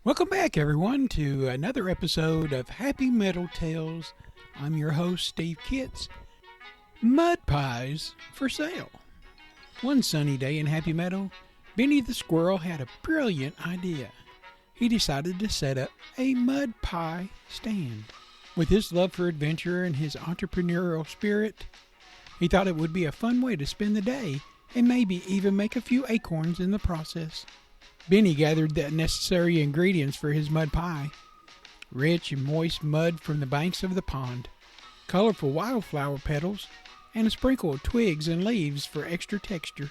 Welcome back, everyone, to another episode of Happy Meadow Tales. I'm your host, Steve Kitts. Mud pies for sale. One sunny day in Happy Meadow, Benny the squirrel had a brilliant idea. He decided to set up a mud pie stand. With his love for adventure and his entrepreneurial spirit, he thought it would be a fun way to spend the day and maybe even make a few acorns in the process. Benny gathered the necessary ingredients for his mud pie: rich and moist mud from the banks of the pond, colorful wildflower petals, and a sprinkle of twigs and leaves for extra texture.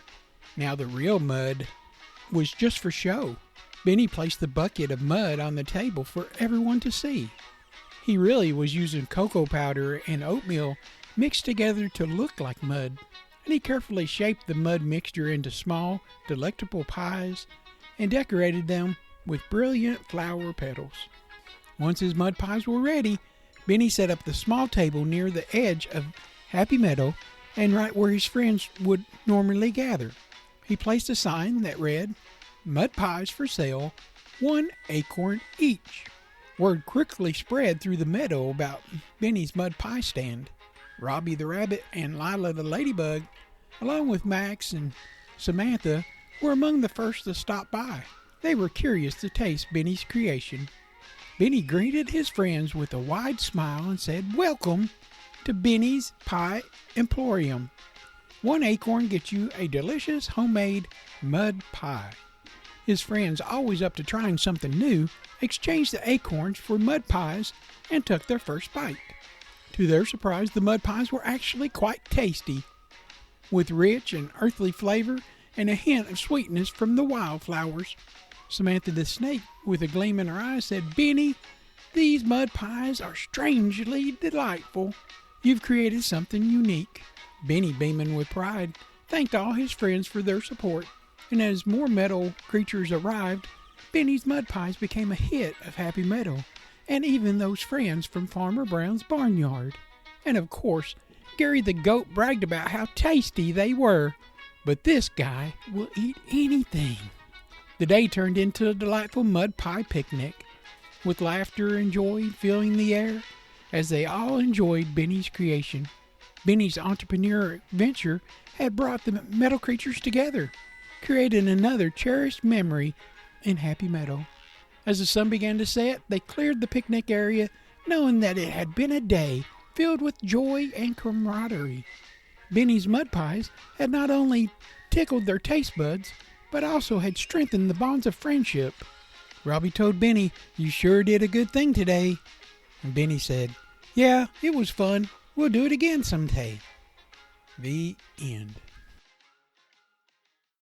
Now the real mud was just for show. Benny placed the bucket of mud on the table for everyone to see. He really was using cocoa powder and oatmeal mixed together to look like mud, and he carefully shaped the mud mixture into small, delectable pies and decorated them with brilliant flower petals. Once his mud pies were ready, Benny set up the small table near the edge of Happy Meadow and right where his friends would normally gather. He placed a sign that read, "Mud pies for sale, 1 acorn each." Word quickly spread through the meadow about Benny's mud pie stand. Robbie the rabbit and Lila the ladybug, along with Max and Samantha, were among the first to stop by. They were curious to taste Benny's creation. Benny greeted his friends with a wide smile and said, "Welcome to Benny's Pie Emporium. 1 acorn gets you a delicious homemade mud pie." His friends, always up to trying something new, exchanged the acorns for mud pies and took their first bite. To their surprise, the mud pies were actually quite tasty, with rich and earthly flavor and a hint of sweetness from the wildflowers. Samantha the snake, with a gleam in her eye, said, "Benny, these mud pies are strangely delightful. You've created something unique." Benny, beaming with pride, thanked all his friends for their support, and as more meadow creatures arrived, Benny's mud pies became a hit of Happy Meadow, and even those friends from Farmer Brown's barnyard. And of course, Gary the goat bragged about how tasty they were. But this guy will eat anything. The day turned into a delightful mud pie picnic, with laughter and joy filling the air as they all enjoyed Benny's creation. Benny's entrepreneurial venture had brought the meadow creatures together, creating another cherished memory in Happy Meadow. As the sun began to set, they cleared the picnic area, knowing that it had been a day filled with joy and camaraderie. Benny's mud pies had not only tickled their taste buds, but also had strengthened the bonds of friendship. Robbie told Benny, "You sure did a good thing today." And Benny said, "Yeah, it was fun. We'll do it again someday." The end.